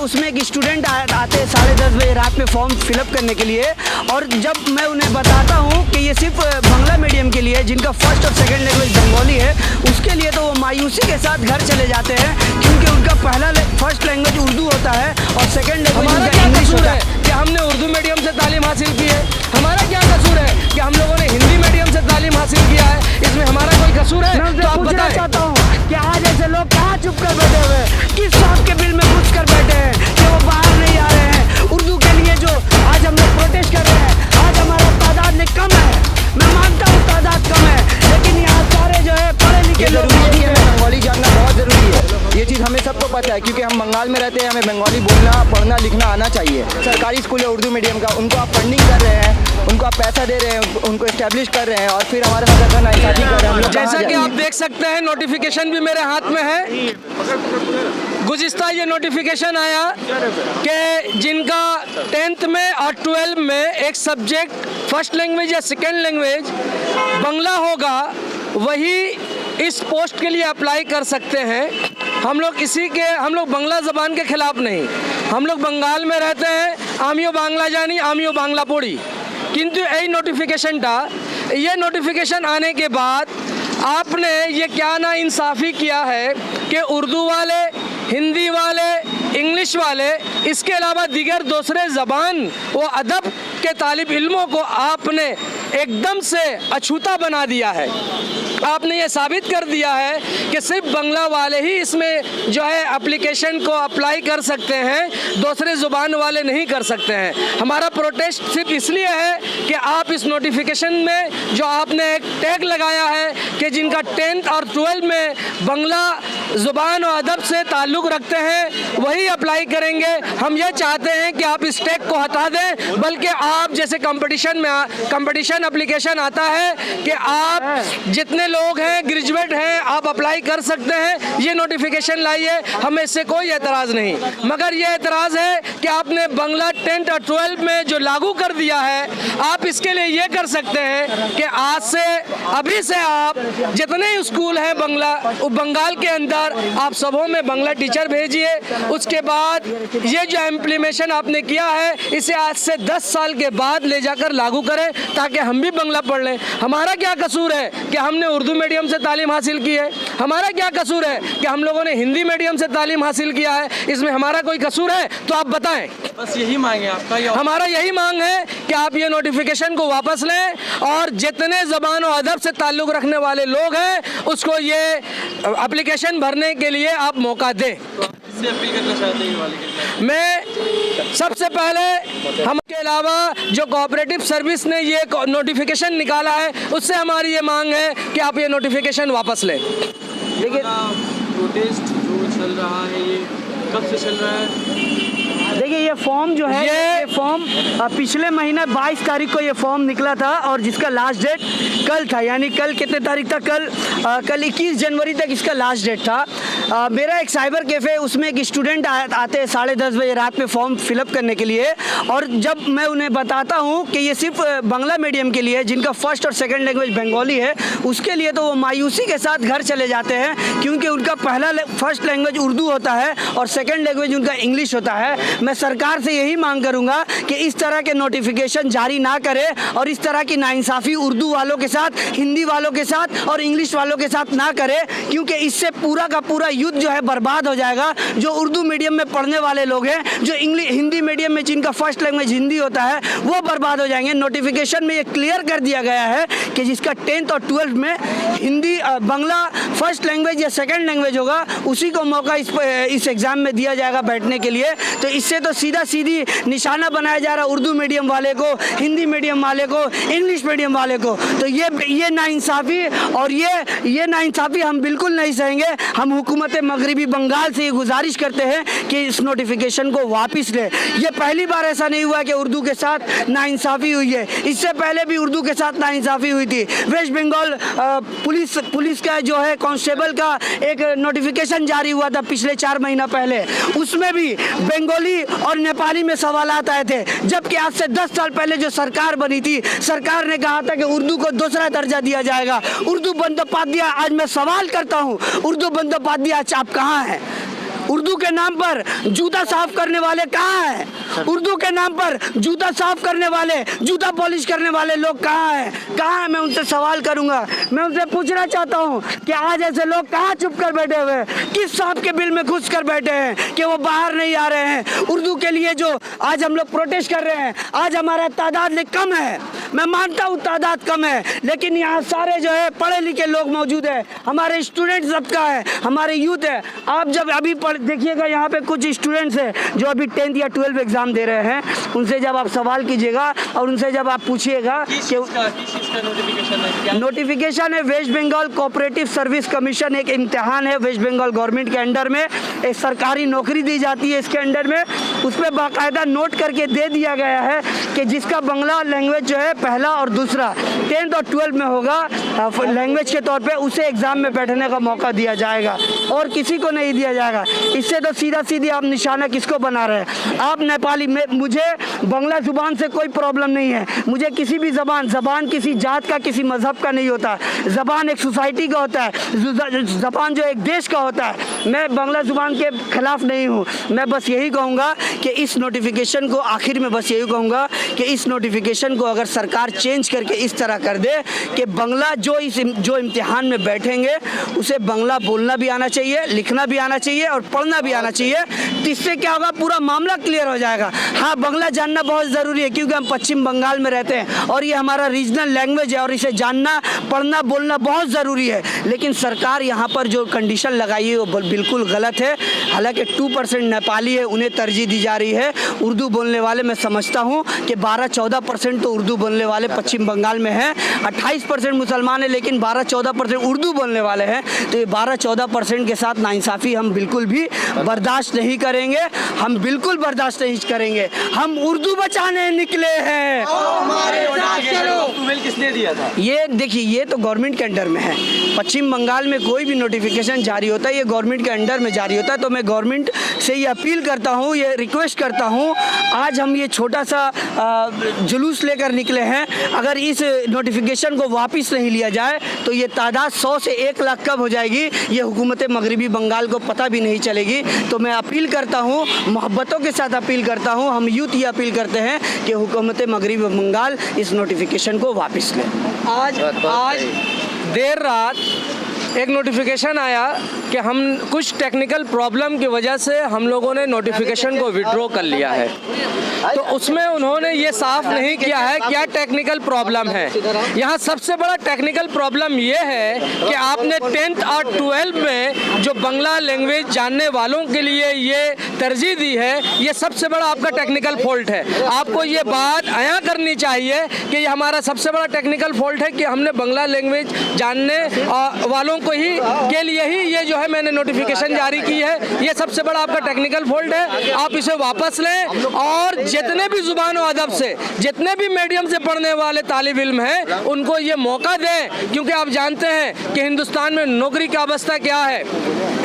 उसमें एक स्टूडेंट आते हैं 10:30 बजे रात में फॉर्म फिलअप करने के लिए, और जब मैं उन्हें बताता हूँ कि ये सिर्फ बांग्ला मीडियम के लिए, जिनका फर्स्ट और सेकंड लैंग्वेज बंगाली है, उसके लिए, तो वो मायूसी के साथ घर चले जाते हैं, क्योंकि उनका फर्स्ट लैंग्वेज उर्दू होता है और सेकंड लैंग्वेज उनका इंग्लिश होता है। कि हमने उर्दू मीडियम से तालीम हासिल की है, हमारा क्या कसूर है कि हम लोगों ने हिंदी मीडियम से तालीम हासिल किया है, इसमें हमारा कोई कसूर है? तो आप बताना चाहता हूँ कि आज ऐसे लोग कहाँ चुप कर बैठे हुए हैं, किस साहब के बिल में घुस कर बैठे हैं कि वो बाहर नहीं आ रहे हैं। उर्दू के लिए जो आज हम लोग प्रोटेस्ट कर रहे हैं, आज हमारा तादाद में कम है, मैं मानता हूँ तादाद कम है, लेकिन यहाँ सारे जो है पढ़े लिखे लोग है। बंगाली जानना बहुत ज़रूरी है, ये चीज़ हमें सबको पता है, क्योंकि हम बंगाल में रहते हैं, हमें बंगाली बोलना पढ़ना लिखना आना चाहिए। सरकारी स्कूल है उर्दू मीडियम का, उनको आप फंडिंग कर रहे हैं, उनको आप पैसा दे रहे हैं, उनको इस्टेब्लिश कर रहे हैं, और फिर हमारे साथ अगर नाइंसाफी कर रहे हैं हम लोग। जैसा कि आप देख सकते हैं, नोटिफिकेशन भी मेरे हाथ में है। गुज़िस्ता ये नोटिफिकेशन आया कि जिनका 10th में और 12 में एक सब्जेक्ट फर्स्ट लैंग्वेज या सेकेंड लैंग्वेज बंगला होगा, वही इस पोस्ट के लिए अप्लाई कर सकते हैं। हम लोग बांग्ला ज़बान के खिलाफ नहीं, हम लोग बंगाल में रहते हैं, आमियो बांग्ला जानी आमियो बांग्ला पढ़ी, किंतु यही नोटिफिकेशन आने के बाद आपने ये क्या ना इंसाफ़ी किया है कि उर्दू वाले, हिंदी वाले, इंग्लिश वाले, इसके अलावा दीगर दूसरे ज़बान व अदब के तालिब इल्मों को आपने एकदम से अछूता बना दिया है। आपने ये साबित कर दिया है कि सिर्फ बांग्ला वाले ही इसमें जो है एप्लीकेशन को अप्लाई कर सकते हैं, दूसरे ज़ुबान वाले नहीं कर सकते हैं। हमारा प्रोटेस्ट सिर्फ इसलिए है कि आप इस नोटिफिकेशन में जो आपने एक टैग लगाया है कि जिनका 10th और 12 में बांग्ला ज़ुबान और अदब से ताल्लुक़ रखते हैं वही अप्लाई करेंगे। हम ये चाहते हैं कि आप इस टैग को हटा दें, बल्कि आप जैसे कंपटीशन एप्लीकेशन आता है कि आप जितने लोग हैं ग्रेजुएट हैं आप अप्लाई कर सकते हैं, ये नोटिफिकेशन लाइए, हमें इससे कोई एतराज़ नहीं। मगर ये एतराज़ है कि आपने बांग्ला 10th और 12 में जो लागू कर दिया है, आप इसके लिए ये कर सकते हैं कि आज से अभी से आप जितने स्कूल हैं बंगाल के अंदर आप सबों में बांग्ला टीचर भेजिए। उसके बाद ये जो इम्प्लीमेशन आपने किया है, इसे आज से 10 साल के बाद ले जाकर लागू करें, ताकि हम भी बांग्ला पढ़ लें। हमारा क्या कसूर है कि हमने उर्दू मीडियम से तालीम हासिल की है, हमारा क्या कसूर है कि हम लोगों ने हिंदी मीडियम से तालीम हासिल किया है, इसमें हमारा कोई कसूर है? तो आप बताएं। बस यही मांग है आपका? हमारा यही मांग है कि आप ये नोटिफिकेशन को वापस लें और जितने ज़बान और अदब से ताल्लुक़ रखने वाले लोग हैं उसको ये एप्लीकेशन भरने के लिए आप मौका दें। इससे अपील करना चाहते हैं मैं सबसे पहले हम के अलावा जो कोऑपरेटिव सर्विस ने ये नोटिफिकेशन निकाला है उससे हमारी ये मांग है कि आप ये नोटिफिकेशन वापस लें। देखिए प्रोटेस्ट जो चल रहा है ये कब से चल रहा है? देखिए ये फॉर्म जो है, ये फॉर्म पिछले महीने 22 तारीख को ये फॉर्म निकला था और जिसका लास्ट डेट कल था, यानी कल कितने तारीख तक? कल 21 जनवरी तक इसका लास्ट डेट था। मेरा एक साइबर कैफ़े, उसमें एक स्टूडेंट आते हैं 10:30 बजे रात में फॉर्म फिलअप करने के लिए, और जब मैं उन्हें बताता हूँ कि ये सिर्फ बांग्ला मीडियम के लिए, जिनका फर्स्ट और सेकंड लैंग्वेज बंगाली है, उसके लिए, तो वो मायूसी के साथ घर चले जाते हैं, क्योंकि उनका फर्स्ट लैंग्वेज उर्दू होता है और सेकंड लैंग्वेज उनका इंग्लिश होता है। मैं सरकार से यही मांग करूंगा कि इस तरह के नोटिफिकेशन जारी ना करे और इस तरह की नाइंसाफ़ी उर्दू वालों के साथ, हिंदी वालों के साथ और इंग्लिश वालों के साथ ना करे, क्योंकि इससे पूरा का पूरा युद्ध जो है बर्बाद हो जाएगा। जो उर्दू मीडियम में पढ़ने वाले लोग हैं, जो हिंदी मीडियम में जिनका फर्स्ट लैंग्वेज हिंदी होता है, वो बर्बाद हो जाएंगे। नोटिफिकेशन में ये क्लियर कर दिया गया है कि जिसका 10th और 12 में हिंदी बांग्ला फर्स्ट लैंग्वेज या सेकेंड लैंग्वेज होगा, उसी को मौका इस एग्ज़ाम में दिया जाएगा बैठने के लिए। तो इससे तो सीधी निशाना बनाया जा रहा है उर्दू मीडियम वाले को, हिंदी मीडियम वाले को, इंग्लिश मीडियम वाले को। तो ये नाइंसाफ़ी और ये नाइंसाफ़ी हम बिल्कुल नहीं सहेंगे। हम हुकूमत मगरिबी बंगाल से ये गुजारिश करते हैं कि इस नोटिफिकेशन को वापस ले। ये पहली बार ऐसा नहीं हुआ कि उर्दू के साथ नाइंसाफ़ी हुई है, इससे पहले भी उर्दू के साथ नाइंसाफ़ी हुई थी। वेस्ट बंगाल पुलिस का जो है कांस्टेबल का एक नोटिफिकेशन जारी हुआ था पिछले 4 महीना पहले, उसमें भी बंगाली और नेपाली में सवालात आए थे, जबकि आज से 10 साल पहले जो सरकार बनी थी, सरकार ने कहा था कि उर्दू को दूसरा दर्जा दिया जाएगा। उर्दू बंदोपाध्याय, आज मैं सवाल करता हूँ, उर्दू बंदोपाध्याय आज आप कहाँ हैं? उर्दू के नाम पर जूता साफ करने वाले कहाँ हैं? उर्दू के नाम पर जूता साफ करने वाले, जूता पॉलिश करने वाले लोग कहाँ हैं? कहाँ हैं? मैं उनसे सवाल करूंगा। मैं उनसे पूछना चाहता हूँ कि आज ऐसे लोग कहाँ छुप कर बैठे हुए हैं? किस सांप के बिल में घुस कर बैठे हैं कि वो बाहर नहीं आ रहे हैं? उर्दू के लिए जो आज हम लोग प्रोटेस्ट कर रहे हैं, आज हमारा तादाद कम है, मैं मानता हूँ तादाद कम है, लेकिन यहाँ सारे जो है पढ़े लिखे लोग मौजूद है, हमारे स्टूडेंट सबका है, हमारे यूथ है। आप जब अभी देखिएगा यहाँ पे कुछ स्टूडेंट्स हैं जो अभी 10th या 12th एग्जाम दे रहे हैं, उनसे जब आप सवाल कीजिएगा और उनसे जब आप पूछिएगा कि नोटिफिकेशन है West Bengal cooperative service commission, एक इम्तिहान है वेस्ट बंगाल गवर्नमेंट के अंडर में, एक सरकारी नौकरी दी जाती है इसके अंडर में, उस पर बाकायदा नोट करके दे दिया गया है कि जिसका बंगला लैंग्वेज जो है पहला और दूसरा 10th और 12th में होगा लैंग्वेज के तौर पे, उसे एग्ज़ाम में बैठने का मौका दिया जाएगा और किसी को नहीं दिया जाएगा। इससे तो सीधा सीधी आप निशाना किसको बना रहे हैं? आप नेपाली में, मुझे बंगला ज़ुबान से कोई प्रॉब्लम नहीं है, मुझे किसी भी ज़बान किसी जात का किसी मज़हब का नहीं होता, ज़बान एक सोसाइटी का होता है, ज़बान जो एक देश का होता है। मैं बांग्ला ज़ुबान के ख़िलाफ़ नहीं हूँ। मैं बस यही कहूँगा कि इस नोटिफिकेशन को आखिर में बस यही कहूँगा कि इस नोटिफिकेशन को अगर सरकार चेंज करके इस तरह कर दे कि बंगला जो इम्तिहान में बैठेंगे उसे बंगला बोलना भी आना चाहिए, लिखना भी आना चाहिए और पढ़ना भी आना चाहिए, इससे क्या होगा, पूरा मामला क्लियर हो जाएगा। हाँ, बंगला जानना बहुत ज़रूरी है क्योंकि हम पश्चिम बंगाल में रहते हैं और ये हमारा रीजनल लैंग्वेज है और इसे जानना पढ़ना बोलना बहुत ज़रूरी है, लेकिन सरकार यहाँ पर जो कंडीशन लगाई है वो बिल्कुल गलत है। हालांकि 2% नेपाली है, उन्हें तरजीह दी जा रही है। उर्दू बोलने वाले मैं समझता हूँ कि 12-14% तो उर्दू बोलने वाले पश्चिम बंगाल में हैं, 28% मुसलमान है लेकिन 12-14% उर्दू बोलने वाले हैं। तो ये 12-14% के साथ नाइंसाफ़ी हम बिल्कुल भी बर्दाश्त नहीं करेंगे, हम बिल्कुल बर्दाश्त नहीं करेंगे। हम उर्दू बचाने निकले हैं। किसने दिया था? ये देखिए, ये तो गवर्नमेंट के अंडर में है। पश्चिम बंगाल में कोई भी नोटिफिकेशन जारी होता है ये गवर्नमेंट के अंडर में जारी होता है। तो मैं गवर्नमेंट से ये अपील करता हूँ, ये रिक्वेस्ट करता हूँ, आज हम ये छोटा सा जुलूस लेकर निकले हैं, अगर इस नोटिफिकेशन को वापस नहीं लिया जाए तो ये तादाद 100 से 1 लाख कब हो जाएगी ये हुकूमत मगरिबी बंगाल को पता भी नहीं चलेगी। तो मैं अपील करता हूँ, मोहब्बतों के साथ अपील करता हूँ, हम यूथ ये अपील करते हैं कि हुकूमत मगरिबी बंगाल इस नोटिफिकेशन को वापस लें। आज देर रात एक नोटिफिकेशन आया कि हम कुछ टेक्निकल प्रॉब्लम की वजह से हम लोगों ने नोटिफिकेशन को विड्रॉ कर लिया है। तो उसमें उन्होंने ये साफ नहीं किया है क्या टेक्निकल प्रॉब्लम है। यहाँ सबसे बड़ा टेक्निकल प्रॉब्लम ये है कि आपने 10th और 12th में जो बंगला लैंग्वेज जानने वालों के लिए ये तरजीह दी है, ये सबसे बड़ा आपका टेक्निकल फॉल्ट है। आपको ये बात आया करनी चाहिए कि ये हमारा सबसे बड़ा टेक्निकल फॉल्ट है कि हमने बंगला लैंग्वेज जानने वालों को ही के लिए ही ये जो है मैंने नोटिफिकेशन जारी की है। ये सबसे बड़ा आपका टेक्निकल फॉल्ट है, आप इसे वापस लें और जितने भी जुबान और अदब से, जितने भी मीडियम से पढ़ने वाले तालिब इल्म हैं उनको ये मौका दें, क्योंकि आप जानते हैं कि हिंदुस्तान में नौकरी की अवस्था क्या है,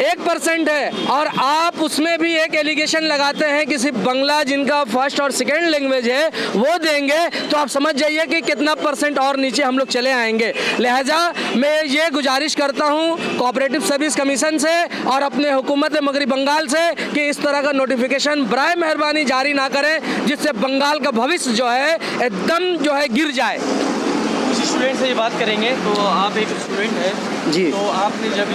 1% है और आप उसमें भी एक एलिगेशन लगाते हैं कि सिर्फ बंगला जिनका फर्स्ट और सेकेंड लैंग्वेज है वो देंगे, तो आप समझ जाइए कि कितना % और नीचे हम लोग चले आएंगे। लिहाजा मैं ये गुजारिश करता हूँ कोऑपरेटिव सर्विस कमीशन से और अपने हुकूमत मगरिब बंगाल से कि इस तरह का नोटिफिकेशन बराए मेहरबानी जारी ना करें जिससे बंगाल का भविष्य जो है एकदम जो है गिर जाए। कुछ स्टूडेंट से ये बात करेंगे। तो आप एक स्टूडेंट है जी, तो आपने जब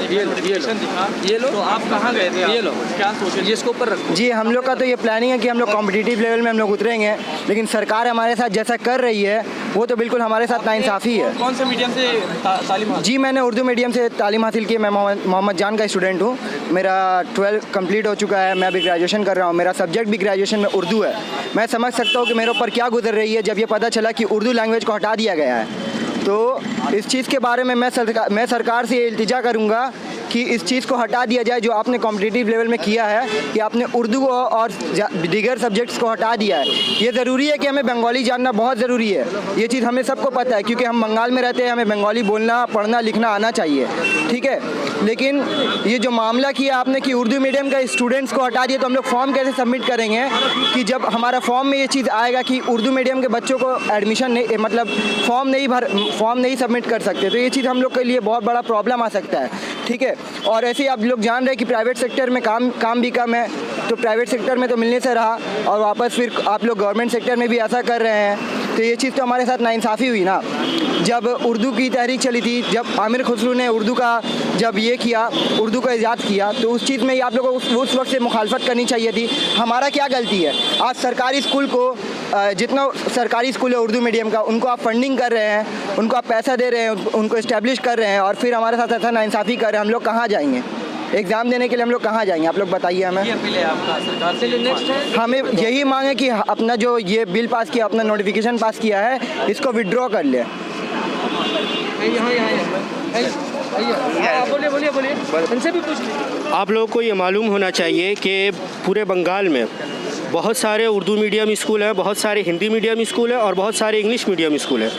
ये नोटिफिकेशन दिखा ये लो, तो आप कहाँ गए थे? ये लो, क्या सोचे? ये इसको ऊपर रखो। जी, हम लोग का तो ये प्लानिंग है कि हम लोग कॉम्पिटिटिव लेवल में हम लोग उतरेंगे, लेकिन सरकार हमारे साथ जैसा कर रही है वो तो बिल्कुल हमारे साथ नाइंसाफ़ी है। कौन से मीडियम से तालीम? जी, मैंने उर्दू मीडियम से तालीम हासिल की है। मैं मोहम्मद जान का स्टूडेंट हूँ। मेरा 12 कंप्लीट हो चुका है, मैं अभी ग्रेजुएशन कर रहा हूँ। मेरा सब्जेक्ट भी ग्रेजुएशन में उर्दू है। मैं समझ सकता हूँ कि मेरे ऊपर क्या गुजर रही है जब ये पता चला कि उर्दू लैंग्वेज को हटा दिया गया है। तो इस चीज़ के बारे में मैं सरकार से ये इल्तिजा करूँगा कि इस चीज़ को हटा दिया जाए जो आपने कॉम्पिटिटिव लेवल में किया है कि आपने उर्दू और दीगर सब्जेक्ट्स को हटा दिया है। ये ज़रूरी है कि हमें बंगाली जानना बहुत ज़रूरी है। ये चीज़ हमें सबको पता है क्योंकि हम बंगाल में रहते हैं, हमें बंगाली बोलना पढ़ना लिखना आना चाहिए, ठीक है। लेकिन ये जो मामला किया आपने कि उर्दू मीडियम का स्टूडेंट्स को हटा दिया, तो हम लोग फॉर्म कैसे सबमिट करेंगे कि जब हमारा फॉर्म में ये चीज़ आएगा कि उर्दू मीडियम के बच्चों को एडमिशन नहीं, मतलब फॉर्म नहीं सबमिट कर सकते, तो ये चीज़ हम लोग के लिए बहुत बड़ा प्रॉब्लम आ सकता है। ठीक है, और ऐसे ही आप लोग जान रहे हैं कि प्राइवेट सेक्टर में काम भी कम है, तो प्राइवेट सेक्टर में तो मिलने से रहा और वापस फिर आप लोग गवर्नमेंट सेक्टर में भी ऐसा कर रहे हैं, तो ये चीज़ तो हमारे साथ नाइंसाफ़ी हुई ना। जब उर्दू की तहरीक चली थी, जब आमिर खुसरो ने उर्दू का जब ये किया, उर्दू को ईजाद किया, तो उस चीज़ में ही आप लोगों को उस वक्त से मुखालफत करनी चाहिए थी। हमारा क्या गलती है? आज सरकारी स्कूल को जितना सरकारी स्कूल है उर्दू मीडियम का, उनको आप फंडिंग कर रहे हैं, उनको आप पैसा दे रहे हैं, उनको इस्टेब्लिश कर रहे हैं, और फिर हमारे साथ ऐसा नाइंसाफ़ी कर रहे हैं। हम लोग कहाँ जाएंगे? एग्ज़ाम देने के लिए हम लोग कहाँ जाएंगे? आप लोग बताइए हमें। हमें यही मांग है कि अपना जो ये बिल पास किया, अपना नोटिफिकेशन पास किया है, इसको विड्रॉ कर ले। बोलिए इनसे भी पूछ लीजिए। आप लोगों को ये मालूम होना चाहिए कि पूरे बंगाल में बहुत सारे उर्दू मीडियम स्कूल हैं, बहुत सारे हिंदी मीडियम स्कूल हैं और बहुत सारे इंग्लिश मीडियम स्कूल हैं।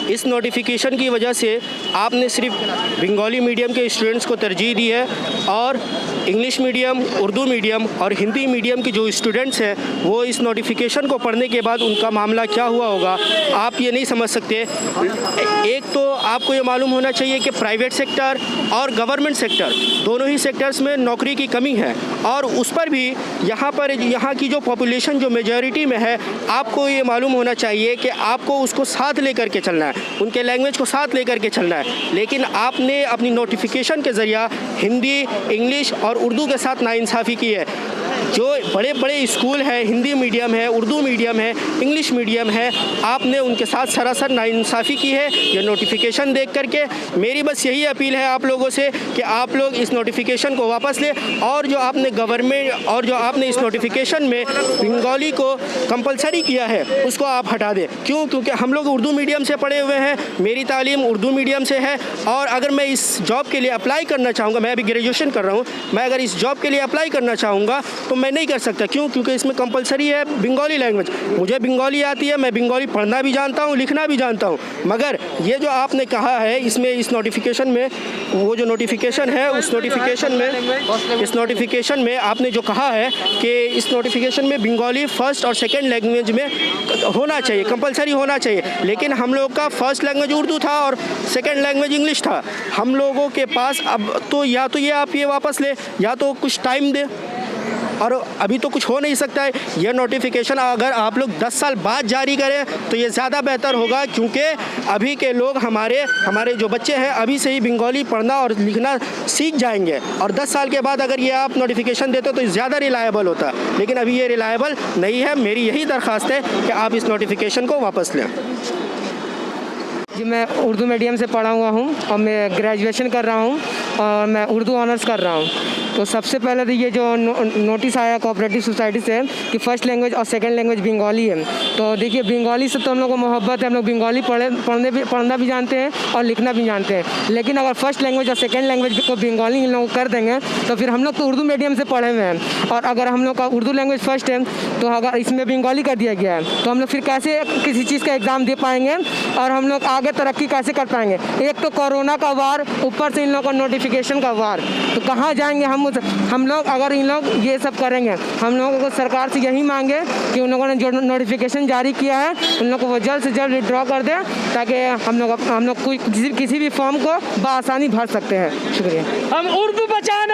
इस नोटिफिकेशन की वजह से आपने सिर्फ बंगाली मीडियम के स्टूडेंट्स को तरजीह दी है और इंग्लिश मीडियम, उर्दू मीडियम और हिंदी मीडियम के जो स्टूडेंट्स हैं वो इस नोटिफिकेशन को पढ़ने के बाद उनका मामला क्या हुआ होगा आप ये नहीं समझ सकते। एक तो आपको ये मालूम होना चाहिए कि प्राइवेट सेक्टर और गवर्नमेंट सेक्टर दोनों ही सेक्टर्स में नौकरी की कमी है और उस पर भी यहाँ की जो पॉपुलेशन जो मेजॉरिटी में है, आपको ये मालूम होना चाहिए कि आपको उसको साथ लेकर के चलना है, उनके लैंग्वेज को साथ लेकर के चलना है। लेकिन आपने अपनी नोटिफिकेशन के ज़रिया हिंदी, इंग्लिश और उर्दू के साथ नाइंसाफ़ी की है। जो बड़े बड़े स्कूल हैं, हिंदी मीडियम है, उर्दू मीडियम है, इंग्लिश मीडियम है, आपने उनके साथ सरासर नाइंसाफ़ी की है। ये नोटिफिकेशन देख करके मेरी बस यही अपील है आप लोगों से कि आप लोग इस नोटिफिकेशन को वापस लें और जो आपने गवर्नमेंट और जो आपने इस नोटिफिकेशन में बंगाली को कंपलसरी किया है उसको आप हटा दें। क्यों? क्योंकि हम लोग उर्दू मीडियम से पढ़े हुए हैं, मेरी तालीम उर्दू मीडियम से है और अगर मैं इस जॉब के लिए अप्लाई करना चाहूँगा, मैं अभी ग्रेजुएशन कर रहा हूँ, मैं अगर इस जॉब के लिए अप्लाई करना चाहूँगा तो मैं नहीं कर सकता। क्यों? क्योंकि इसमें कंपलसरी है बंगाली लैंग्वेज। मुझे बंगाली आती है, मैं बंगाली पढ़ना भी जानता हूँ, लिखना भी जानता हूँ, मगर ये जो आपने कहा है इसमें इस नोटिफिकेशन में, वो जो नोटिफिकेशन है उस नोटिफिकेशन में आपने जो कहा है कि इस नोटिफिकेशन में बंगाली फर्स्ट और सेकेंड लैंग्वेज में होना चाहिए, कंपलसरी होना चाहिए। लेकिन हम लोग का फर्स्ट लैंग्वेज उर्दू था और सेकेंड लैंग्वेज इंग्लिश था। हम लोगों के पास अब तो या तो ये आप ये वापस ले या तो कुछ टाइम दे, और अभी तो कुछ हो नहीं सकता है। ये नोटिफिकेशन अगर आप लोग 10 साल बाद जारी करें तो ये ज़्यादा बेहतर होगा, क्योंकि अभी के लोग हमारे जो बच्चे हैं अभी से ही बंगाली पढ़ना और लिखना सीख जाएंगे और 10 साल के बाद अगर ये आप नोटिफिकेशन देते हो तो ज़्यादा रिलायबल होता, लेकिन अभी ये रिलायबल नहीं है। मेरी यही दरख्वास्त है कि आप इस नोटिफिकेशन को वापस लें। जी, मैं उर्दू मीडियम से पढ़ा हुआ हूँ और मैं ग्रेजुएशन कर रहा हूँ और मैं उर्दू ऑनर्स कर रहा हूँ। तो सबसे पहले तो ये जो नोटिस आया कोऑपरेटिव सोसाइटी से कि फ़र्स्ट लैंग्वेज और सेकंड लैंग्वेज बंगाली है, तो देखिए बंगाली से तो हम लोग को मोहब्बत है, हम लोग बंगाली पढ़ना भी जानते हैं और लिखना भी जानते हैं। लेकिन अगर फ़र्स्ट लैंग्वेज और सेकंड लैंग्वेज को बंगाली इन लोग कर देंगे तो फिर हम लोग तो उर्दू मीडियम से पढ़े हुए हैं और अगर हम लोग का उर्दू लैंग्वेज फर्स्ट है तो अगर इसमें बंगाली कर दिया गया है तो हम लोग फिर कैसे किसी चीज़ का एग्ज़ाम दे पाएंगे और हम लोग आगे तरक्की कैसे कर पाएंगे? एक तो कोरोना का वार, ऊपर से इन लोगों का नोटिफिकेशन का वार, तो कहाँ जाएंगे हम लोग? अगर इन लोग ये सब करेंगे, हम लोगों को सरकार से यही मांगे कि उन लोगों ने जो नोटिफिकेशन जारी किया है उन लोगों को वो जल्द से जल्द विड्रॉ कर दें ताकि हम लोग किसी भी फॉर्म को बआसानी भर सकते हैं। शुक्रिया। हम उर्दू बचाने